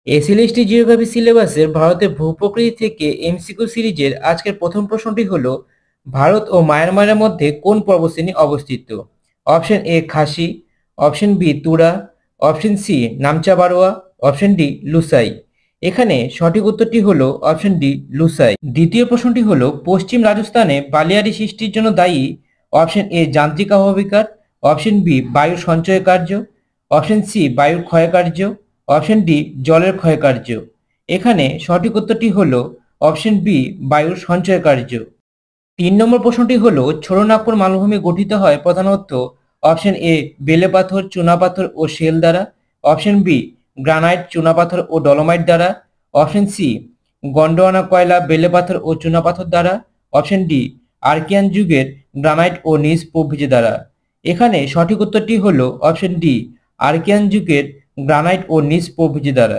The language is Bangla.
এসএলএসটি জিওগ্রাফি সিলেবাসের ভারতের ভূপ্রকৃতি থেকে এমসিকিউ সিরিজের আজকের প্রথম প্রশ্নটি হলো, ভারত ও মায়ানমারের মধ্যে কোন পর্বতশ্রেণী অবস্থিত? Option A Khasi, option B Tura, option C Namcha Barwa, option D Lushai. এখানে সঠিক উত্তরটি হলো অপশন ডি লুসাই। দ্বিতীয় প্রশ্নটি হলো, পশ্চিম রাজস্থানে বালিয়াড়ি সৃষ্টির জন্য দায়ী অপশন এ যান্ত্রিক আবহবিকার, অপশন বি বায়ুর সঞ্চয় কার্য, অপশন সি বায়ুর ক্ষয়কার্য, অপশন ডি জলের ক্ষয়কার্য। এখানে সঠিক উত্তরটি হলো অপশন বি বায়ুর সঞ্চয় কার্য। ৩ নম্বর প্রশ্নটি হলো, ছোড়নাগপুর মালভূমি গঠিত হয় প্রধানত অপশন এ বেলেপাথর, চুনাপাথর ও শেল দ্বারা, অপশন বি গ্রানাইট, চুনাপাথর ও ডলোমাইট দ্বারা, অপশন সি গন্ডোয়ানা কয়লা, বেলেপাথর ও চুনাপাথর দ্বারা, অপশন ডি আর্কিয়ান যুগের গ্রানাইট ও নিজ প্রভৃতি দ্বারা। এখানে সঠিক উত্তরটি হলো অপশন ডি আর্কিয়ান যুগের গ্রানাইট ও নিজ প্রভৃতি দ্বারা।